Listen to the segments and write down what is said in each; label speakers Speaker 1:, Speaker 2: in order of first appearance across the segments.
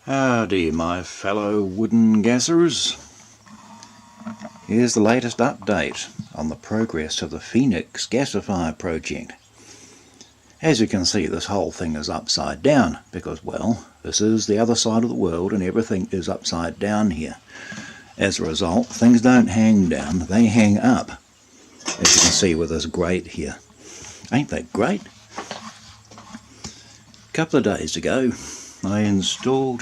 Speaker 1: Howdy, my fellow wooden gassers. Here's the latest update on the progress of the Phoenix Gasifier project. As you can see, this whole thing is upside down because, well, this is the other side of the world and everything is upside down here. As a result, things don't hang down, they hang up, as you can see with this grate here. Ain't that great? A couple of days ago, I installed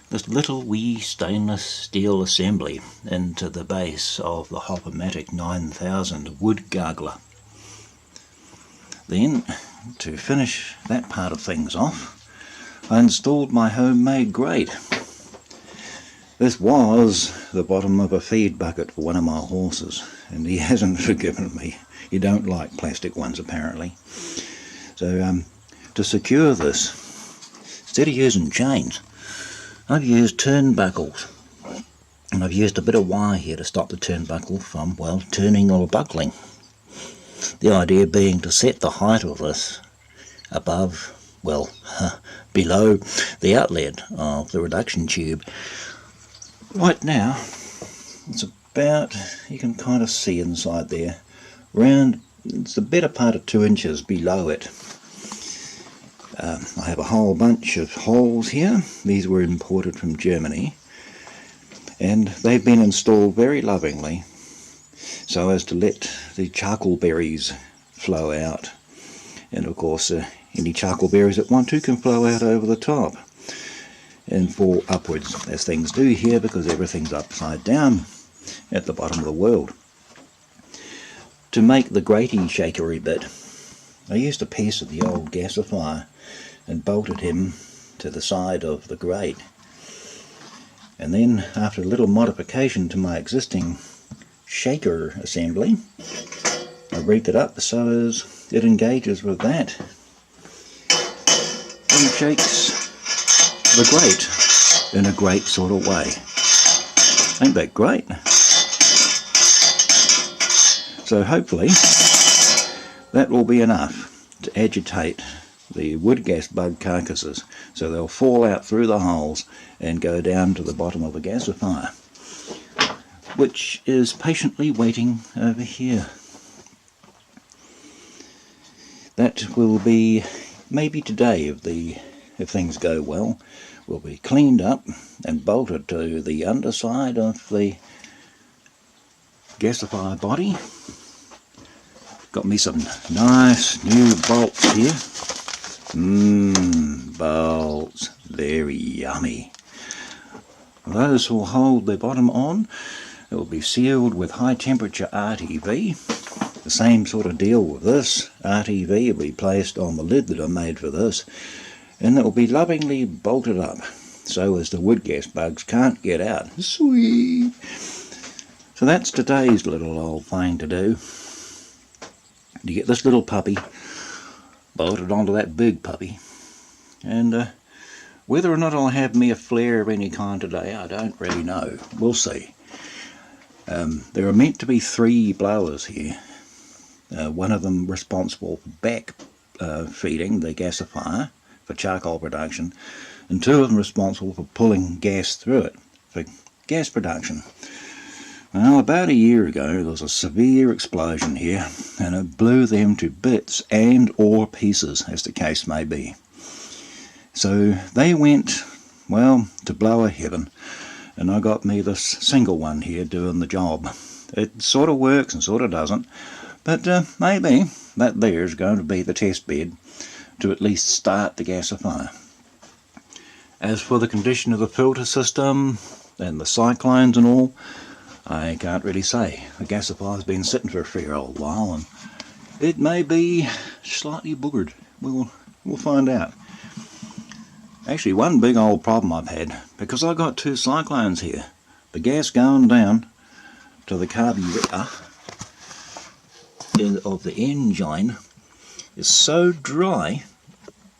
Speaker 1: this little wee stainless steel assembly into the base of the Hop-O-Matic 9000 wood gargler. Then, to finish that part of things off, I installed my homemade grate. This was the bottom of a feed bucket for one of my horses, and he hasn't forgiven me. He don't like plastic ones apparently. So to secure this, instead of using chains, I've used turnbuckles, and I've used a bit of wire here to stop the turnbuckle from, well, turning or buckling. The idea being to set the height of this above, well, below the outlet of the reduction tube. Right now, it's about, you can kind of see inside there, around, it's the better part of 2 inches below it. I have a whole bunch of holes here. These were imported from Germany, and they've been installed very lovingly so as to let the charcoal berries flow out, and of course any charcoal berries that want to can flow out over the top and fall upwards, as things do here because everything's upside down at the bottom of the world. To make the gratey shakery bit, I used a piece of the old gasifier and bolted him to the side of the grate, and then after a little modification to my existing shaker assembly, I rigged it up so as it engages with that and shakes the grate in a great sort of way. Ain't that great? So hopefully that will be enough to agitate the wood gas bug carcasses so they'll fall out through the holes and go down to the bottom of the gasifier, which is patiently waiting over here. That will be maybe today if things go well. Will be cleaned up and bolted to the underside of the gasifier body. Got me some nice new bolts here. Bolts, very yummy. Those will hold the bottom on. It will be sealed with high temperature RTV. The same sort of deal with this. RTV will be placed on the lid that I made for this, and it will be lovingly bolted up so as the wood gas bugs can't get out. Sweet! So that's today's little old thing to do. To get this little puppy bolted onto that big puppy, and whether or not I'll have me a flare of any kind today, I don't really know. We'll see. There are meant to be 3 blowers here, one of them responsible for back feeding the gasifier for charcoal production, and 2 of them responsible for pulling gas through it for gas production. Well, about a year ago there was a severe explosion here, and it blew them to bits and or pieces, as the case may be. So they went, well, to blower heaven, and I got me this single one here doing the job. It sort of works and sort of doesn't, but maybe that there is going to be the test bed to at least start the gasifier. As for the condition of the filter system and the cyclones and all, I can't really say. The gasifier's been sitting for a fair old while, and it may be slightly boogered. We'll find out. Actually, one big old problem I've had, because I've got 2 cyclones here, the gas going down to the carburetor of the engine is so dry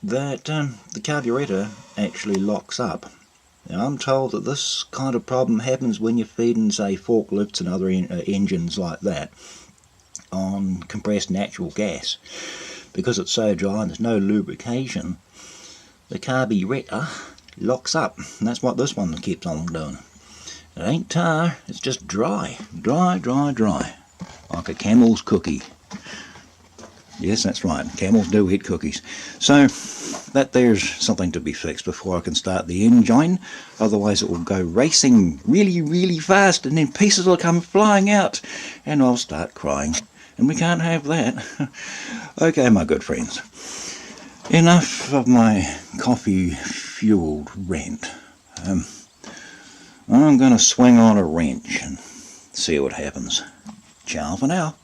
Speaker 1: that the carburetor actually locks up. Now, I'm told that this kind of problem happens when you're feeding, say, forklifts and other engines like that on compressed natural gas. Because it's so dry and there's no lubrication, the carburetor locks up. And that's what this one keeps on doing. It ain't tar, it's just dry. Dry, dry, dry. Like a camel's cookie. Yes, that's right. Camels do eat cookies. So, that there's something to be fixed before I can start the engine. Otherwise it will go racing really, really fast and then pieces will come flying out and I'll start crying. And we can't have that. Okay, my good friends. Enough of my coffee-fueled rant. I'm going to swing on a wrench and see what happens. Ciao for now.